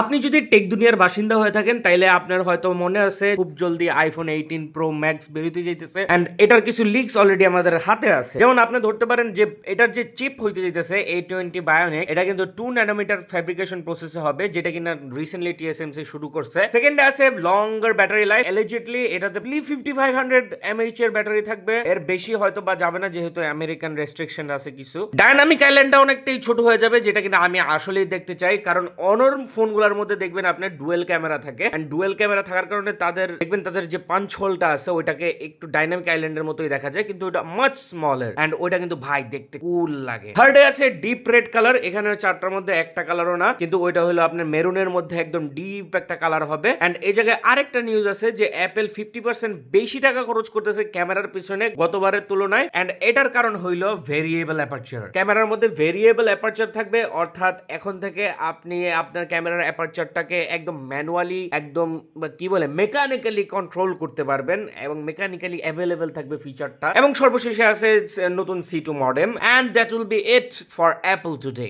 আপনি যদি টেক দুনিয়ার বাসিন্দা হয়ে থাকেন তাইলে আপনার হয়তো মনে আছে খুব জলদি আইফোন 18 প্রো ম্যাক্স বেরোতে যাইতেছে এন্ড এটার কিছু লিকস অলরেডি আমাদের হাতে আছে। যেমন আপনি ধরতে পারেন যে এটার যে চিপ হইতে যাইতেছে A20 বায়োনিক, এটা কিন্তু 2 ন্যানোমিটার ফ্যাব্রিকেশন প্রসেসে হবে, যেটা কিনা রিসেন্টলি TSMC শুরু করছে। সেকেন্ডে আছে লঙ্গার ব্যাটারি লাইফ। অ্যালিজেডলি এটাতে 5500 mAh এর ব্যাটারি থাকবে, এর বেশি হয়তো বা যাবে না যেহেতু আমেরিকান রেস্ট্রিকশন আছে কিছু। ডায়নামিক আইল্যান্ডটা অনেকটাই ছোট হয়ে যাবে, যেটা কিনা আমি আসলেই দেখতে চাই, কারণ অনর ফোনগুলোর মধ্যে দেখবেন আপনার ডুয়েল ক্যামেরা থাকে এন্ড ডুয়েল ক্যামেরা থাকার কারণে তাদের দেখবেন তাদের যে পাঞ্চ হোলটা আছে ওইটাকে একটু ডাইনামিক আইল্যান্ডের মতোই দেখা যায়, কিন্তু ওটা মাচ স্মলার এন্ড ওইটা কিন্তু ভাই দেখতে কুল লাগে। থার্ডে আছে ডিপ রেড কালার। এখানে চারটার মধ্যে একটা কালারও না, কিন্তু ওইটা হলো আপনার মেরুনের মধ্যে একদম ডিপ একটা কালার হবে। এন্ড এই জায়গায় আরেকটা নিউজ আছে যে অ্যাপেল 50% বেশি টাকা খরচ করতেছে ক্যামেরার পিছনে গতবারের তুলনায়, এন্ড এটার কারণ হইলো ভেরিয়েবল অ্যাপারচার। ক্যামেরার মধ্যে ভেরিয়েবল অ্যাপারচার থাকবে, অর্থাৎ এখন থেকে আপনি আপনার ক্যামেরার অ্যাপারচারটাকে একদম ম্যানুয়ালি, একদম কি বলে মেকানিক্যালি কন্ট্রোল করতে পারবেন এবং মেকানিক্যালি অ্যাভেলেবল থাকবে ফিচারটা। এবং সর্বশেষে আছে নতুন C2 modem, and that will be it for Apple today.